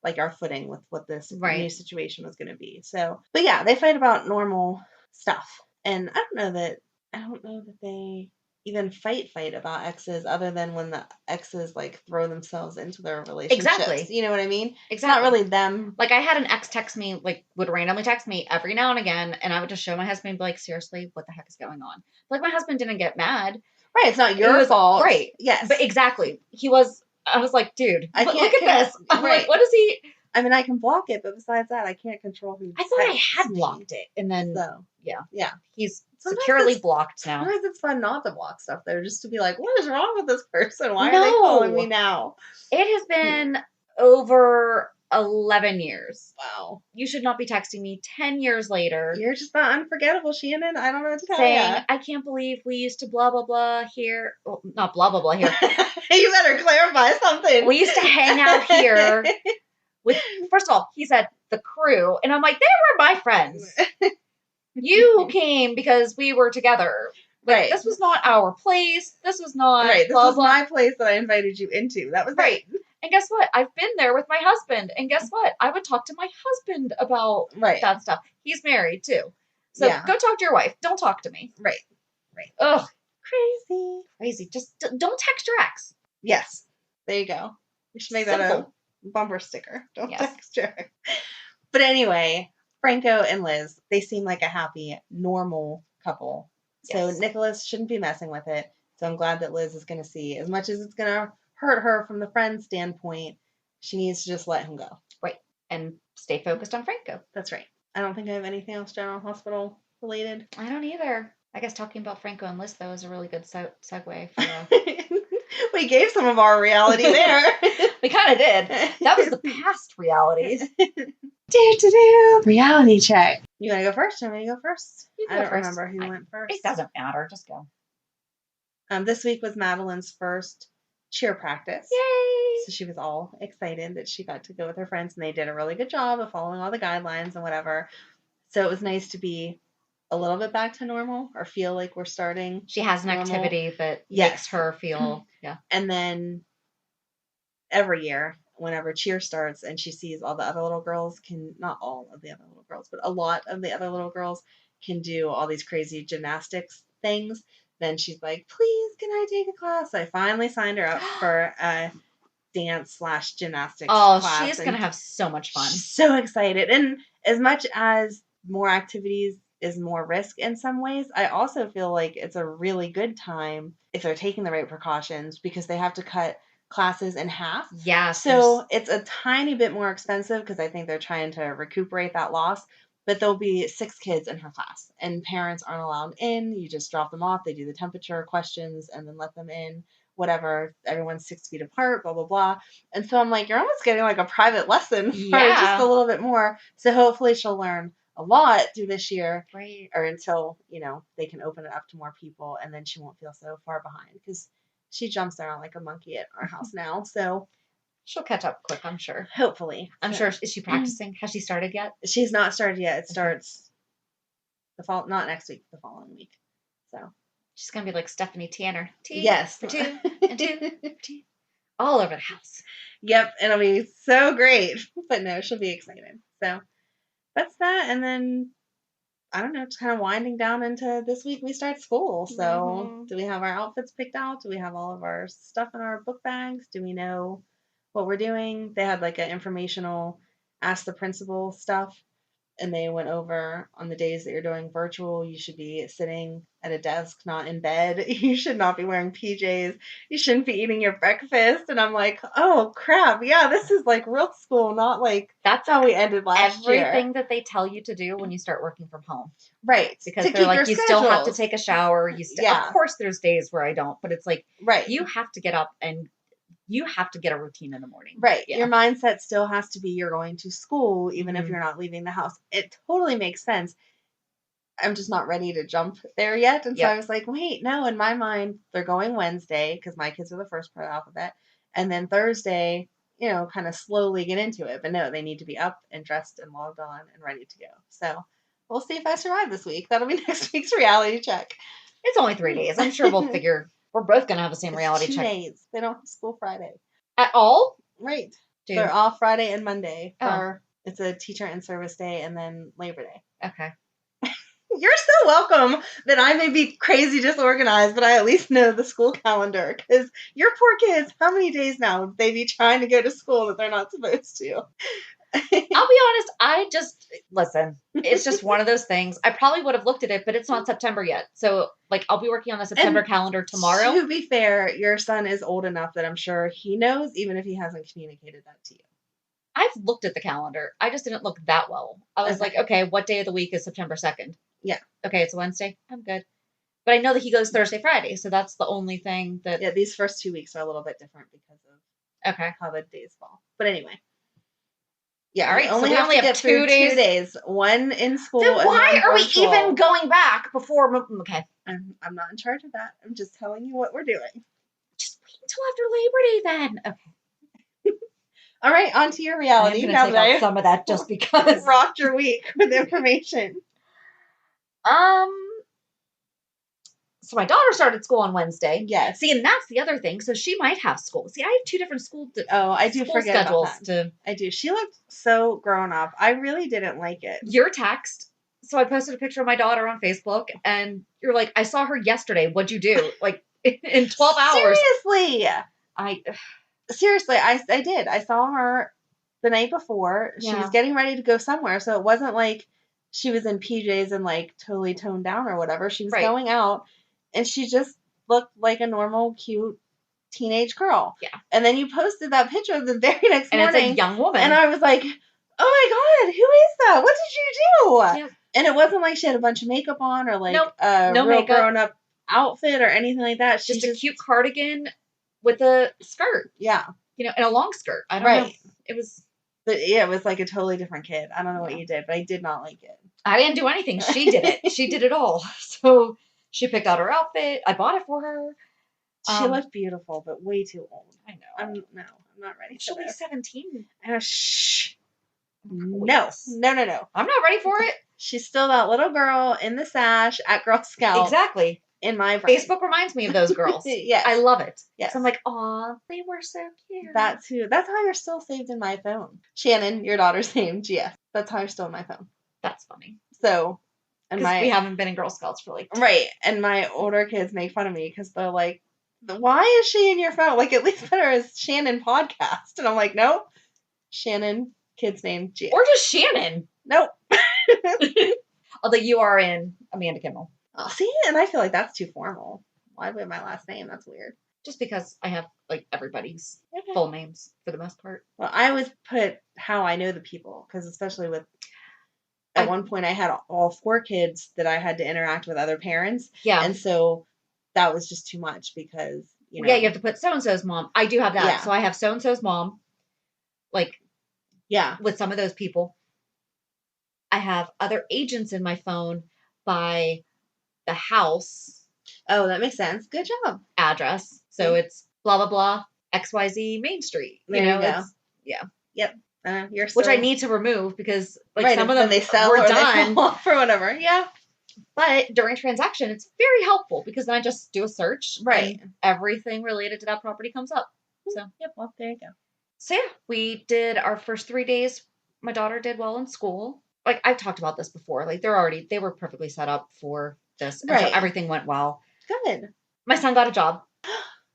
like our footing with what this new situation was going to be. So, but yeah, they fight about normal stuff. And I don't know that they even fight about exes other than when the exes like throw themselves into their relationships. Exactly. You know what I mean? Exactly. It's not really them. Like I had an ex text me, like would randomly text me every now and again. And I would just show my husband and be like, seriously, what the heck is going on? Like my husband didn't get mad. Right. It's not your fault. Right. Yes. But exactly. I was like, dude, look at this. I'm like, what is he? I mean, I can block it, but besides that, I can't control who. I thought I had blocked it, and then yeah, he's sometimes securely blocked now. Sometimes it's fun not to block stuff there, just to be like, what is wrong with this person? Why are they calling me now? It has been over 11 years. Wow. You should not be texting me 10 years later. You're just not unforgettable, Shannon. I don't know what to tell saying, you. I can't believe we used to blah, blah, blah here. Well, not blah, blah, blah here. You better clarify something. We used to hang out here with, first of all, he said the crew. And I'm like, they were my friends. You came because we were together. Like, right. This was not our place. This was not. Right. This was my place that I invited you into. That was right. And guess what? I've been there with my husband. And guess what? I would talk to my husband about that stuff. He's married too. So go talk to your wife. Don't talk to me. Right. Right. Ugh. Crazy. Just don't text your ex. Yes. There you go. We should make that a bumper sticker. Don't text your ex. But anyway, Franco and Liz, they seem like a happy, normal couple. So Nikolas shouldn't be messing with it. So I'm glad that Liz is going to see, as much as it's going to hurt her from the friend's standpoint, she needs to just let him go. Right. And stay focused on Franco. That's right. I don't think I have anything else General Hospital related. I don't either. I guess talking about Franco and Liz, though, is a really good segue. For, we gave some of our reality there. We kind of did. That was the past realities. Reality check. You want to go first? Or want me to go first? I don't remember who went first. It doesn't matter. Just go. This week was Madeline's first cheer practice. Yay! So she was all excited that she got to go with her friends, and they did a really good job of following all the guidelines and whatever. So it was nice to be a little bit back to normal, or feel like we're starting. She has an activity that makes her feel, And then every year, whenever cheer starts and she sees all the other little girls not all of the other little girls, but a lot of the other little girls can do all these crazy gymnastics things, then she's like, please, can I take a class? So I finally signed her up for a dance/gymnastics class. She's going to have so much fun. She's so excited. And as much as more activities is more risk in some ways, I also feel like it's a really good time if they're taking the right precautions, because they have to cut classes in half. Yeah. So it's a tiny bit more expensive because I think they're trying to recuperate that loss. But there'll be 6 kids in her class, and parents aren't allowed in. You just drop them off. They do the temperature questions and then let them in. Whatever. Everyone's 6 feet apart. Blah blah blah. And so I'm like, you're almost getting like a private lesson for just a little bit more. So hopefully she'll learn a lot through this year, right? Or until they can open it up to more people, and then she won't feel so far behind, because she jumps around like a monkey at our house now. So she'll catch up quick, I'm sure. Hopefully. I'm sure. Is she practicing? Has she started yet? She's not started yet. It starts not next week, the following week. So she's gonna be like Stephanie Tanner. Yes. For 2 and 2 for 2. All over the house. Yep, it'll be so great. But no, she'll be excited. So that's that. And then I don't know, just kind of winding down into this week we start school. So do we have our outfits picked out? Do we have all of our stuff in our book bags? Do we know what we're doing? They had like an informational ask the principal stuff, and they went over on the days that you're doing virtual, you should be sitting at a desk, not in bed. You should not be wearing PJs. You shouldn't be eating your breakfast. And I'm like, oh crap. Yeah, this is like real school, not like that's how we ended last year. Everything that they tell you to do when you start working from home. Right. Because they're like, you still have to take a shower. Of course there's days where I don't, but it's like, you have to get up and you have to get a routine in the morning. Right. Yeah. Your mindset still has to be you're going to school, even if you're not leaving the house. It totally makes sense. I'm just not ready to jump there yet. And so I was like, wait, no, in my mind, they're going Wednesday because my kids are the first part of the alphabet. And then Thursday, kind of slowly get into it. But no, they need to be up and dressed and logged on and ready to go. So we'll see if I survive this week. That'll be next week's reality check. It's only 3 days. I'm sure we'll figure. We're both going to have the same reality 2 check. days. They don't have school Friday. At all? Right. Dude. They're off Friday and Monday. It's a teacher in service day and then Labor Day. Okay. You're so welcome that I may be crazy disorganized, but I at least know the school calendar. Because your poor kids, how many days now would they be trying to go to school that they're not supposed to? I'll be honest, listen, it's just one of those things. I probably would have looked at it, but it's not September yet. So, I'll be working on the September calendar tomorrow. To be fair, your son is old enough that I'm sure he knows, even if he hasn't communicated that to you. I've looked at the calendar. I just didn't look that well. I was like, okay, what day of the week is September 2nd? Yeah. Okay, it's a Wednesday. I'm good. But I know that he goes Thursday, Friday. So that's the only thing that... Yeah, these first 2 weeks are a little bit different because of how the days fall. But anyway. Yeah, all right. only so we only have 2 days. 2 days. One in school. Then why are we virtual. even going back before? Okay. I'm not in charge of that. I'm just telling you what we're doing. Just wait until after Labor Day then. Okay. All right, on to your reality. I'm going to take out some of that just because. Rocked your week with information. So my daughter started school on Wednesday. Yes. See, and that's the other thing. So she might have school. See, I have 2 different school I do forget schedules about that. I do. She looked so grown up. I really didn't like it. Your text. So I posted a picture of my daughter on Facebook, and you're like, I saw her yesterday. What'd you do? Like in 12 hours. Seriously, I did. I saw her the night before. She was getting ready to go somewhere, so it wasn't like she was in PJs and like totally toned down or whatever. She was going out. And she just looked like a normal, cute teenage girl. Yeah. And then you posted that picture the very next morning. And it's a young woman. And I was like, oh my God, who is that? What did you do? Yeah. And it wasn't like she had a bunch of makeup on or like no real grown-up outfit or anything like that. Just a cute cardigan with a skirt. Yeah. You know, and a long skirt. I don't know. It was... it was like a totally different kid. I don't know what you did, but I did not like it. I didn't do anything. She did it. She did it all. So... She picked out her outfit. I bought it for her. She looked beautiful, but way too old. I know. I'm not ready. She'll be 17. Shh. No. I'm not ready for it. She's still that little girl in the sash at Girl Scout. Exactly. In my brain. Facebook reminds me of those girls. Yes. I love it. Yes. So I'm like, aw, they were so cute. That's how you're still saved in my phone. Shannon, your daughter's name, GF. That's how you're still in my phone. That's funny. So... Because we haven't been in Girl Scouts for like... Right. And my older kids make fun of me because they're like, why is she in your phone? Like, at least put her as Shannon Podcast. And I'm like, nope. Shannon, kid's name, Gia. Or just Shannon. Nope. Although you are in Amanda Kimmel. Oh, see? And I feel like that's too formal. Why put my last name? That's weird. Just because I have, like, everybody's full names for the most part. Well, I always put how I know the people. Because especially with... At one point, I had all 4 kids that I had to interact with other parents. Yeah. And so that was just too much because, you know. Yeah, you have to put so-and-so's mom. I do have that. Yeah. So I have so-and-so's mom. Like, with some of those people. I have other agents in my phone by the house. Oh, that makes sense. Good job. Address. So it's blah, blah, blah, XYZ Main Street. There you go. Yeah. Yep. Which I need to remove because like some of them they sell were or done they fall off or whatever. Yeah. But during transaction, it's very helpful because then I just do a search. Right. And everything related to that property comes up. So, yep. Well, there you go. So, yeah, we did our first 3 days. My daughter did well in school. Like, I've talked about this before. Like, they were perfectly set up for this. And so everything went well. Good. My son got a job.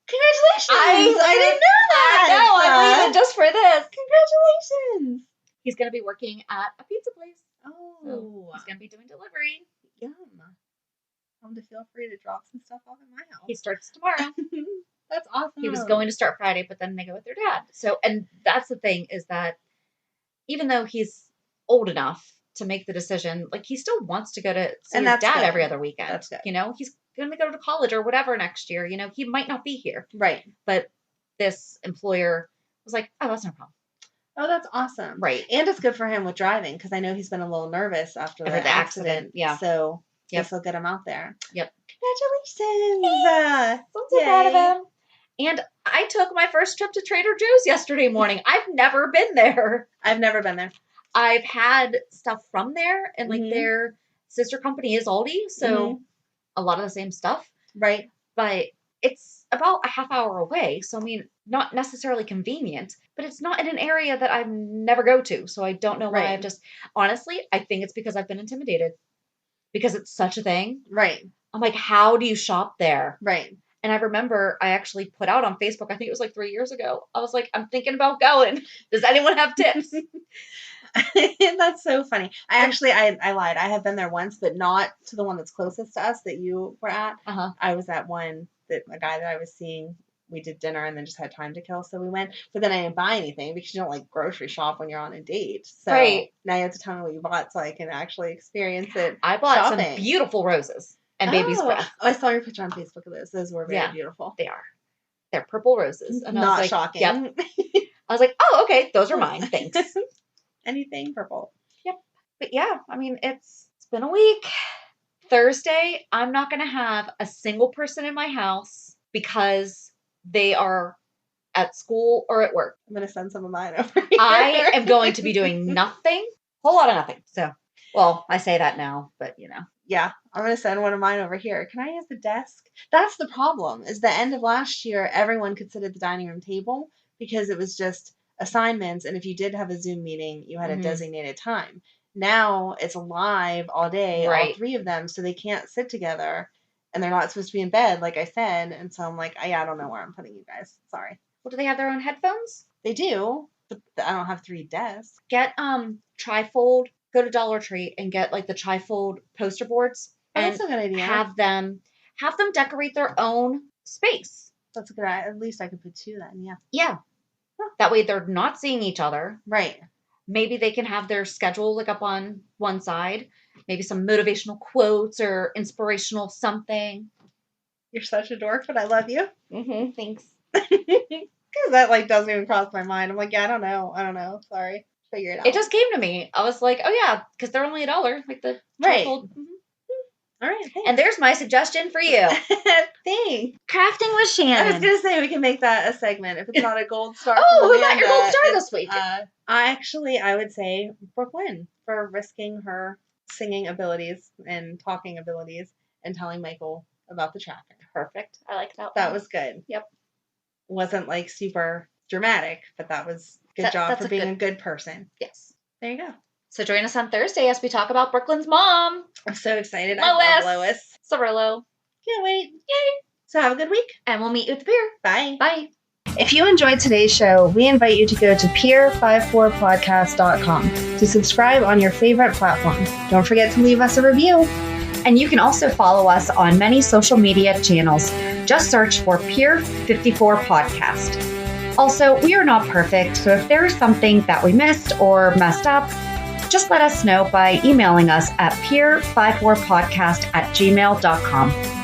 Congratulations! I didn't know that. I know. I'm leaving just for this. Congratulations! He's going to be working at a pizza place. Oh. So he's going to be doing delivery. Yum. Tell him to feel free to drop some stuff off at my house. He starts tomorrow. That's awesome. He was going to start Friday, but then they go with their dad. So, and that's the thing is that even though he's old enough to make the decision, like he still wants to go to see his dad every other weekend. That's good. You know, he's going to go to college or whatever next year. You know, he might not be here. Right. But this employer was like, oh, that's no problem. Oh, that's awesome. Right. And it's good for him with driving because I know he's been a little nervous after the accident. Yeah. So this will get him out there. Yep. Congratulations. I'm so proud of him. And I took my first trip to Trader Joe's yesterday morning. I've never been there. I've never been there. I've had stuff from there, and like their sister company is Aldi, so a lot of the same stuff. Right. But it's about a half hour away, so I mean, not necessarily convenient, but it's not in an area that I never go to, so I don't know why I've just, honestly, I think it's because I've been intimidated. Because it's such a thing. Right. I'm like, how do you shop there? Right. And I remember I actually put out on Facebook, I think it was like 3 years ago. I was like, I'm thinking about going. Does anyone have tips? That's so funny. I lied. I have been there once, but not to the one that's closest to us that you were at. I was at one that a guy that I was seeing, we did dinner and then just had time to kill. So we went, but then I didn't buy anything because you don't like grocery shop when you're on a date. So now you have to tell me what you bought so I can actually experience it. I bought some beautiful roses and baby's breath. Oh, I saw your picture on Facebook of those. Those were very beautiful. They are. They're purple roses. And not shocking. Yep. I was like, oh, okay. Those are mine. Thanks. anything purple. Yep. But yeah, I mean, it's been a week. Thursday, I'm not going to have a single person in my house because they are at school or at work. I'm going to send some of mine over here. I am going to be doing nothing. Whole lot of nothing. So, well, I say that now, but you know. Yeah, I'm going to send one of mine over here. Can I use the desk? That's the problem, is the end of last year, everyone could sit at the dining room table because it was just assignments. And if you did have a Zoom meeting, you had a designated time. Now it's live all day, all three of them, so they can't sit together. And they're not supposed to be in bed, like I said. And so I'm like, I don't know where I'm putting you guys. Sorry. Well, do they have their own headphones? They do, but I don't have 3 desks. Get trifold. Go to Dollar Tree and get like the trifold poster boards. Oh, that's a good idea. Have them decorate their own space. That's a good idea. At least I could put 2 then. Yeah. Yeah. Huh. That way they're not seeing each other. Right. Maybe they can have their schedule like up on one side. Maybe some motivational quotes or inspirational something. You're such a dork, but I love you. Thanks. Because that like doesn't even cross my mind. I'm like, yeah, I don't know. Sorry. Figure it out. It just came to me. I was like, oh yeah, because they're only $1, like the trifold. All right. Thanks. And there's my suggestion for you. Thanks. Crafting with Shannon. I was gonna say we can make that a segment if it's not a gold star. Who got your gold star this week? I would say Brook Lynn for risking her singing abilities and talking abilities and telling Michael about the traffic. Perfect. I like that. That was good. Yep. Wasn't like super dramatic, but that was good job for being a good person. Yes. There you go. So join us on Thursday as we talk about Brook Lynn's mom. I'm so excited. Lois. I love Lois. Cirillo. Can't wait. Yay. So have a good week. And we'll meet you at the pier. Bye. Bye. If you enjoyed today's show, we invite you to go to peer54podcast.com to subscribe on your favorite platform. Don't forget to leave us a review. And you can also follow us on many social media channels. Just search for Peer 54 Podcast. Also, we are not perfect, so if there is something that we missed or messed up, just let us know by emailing us at peer54podcast@gmail.com.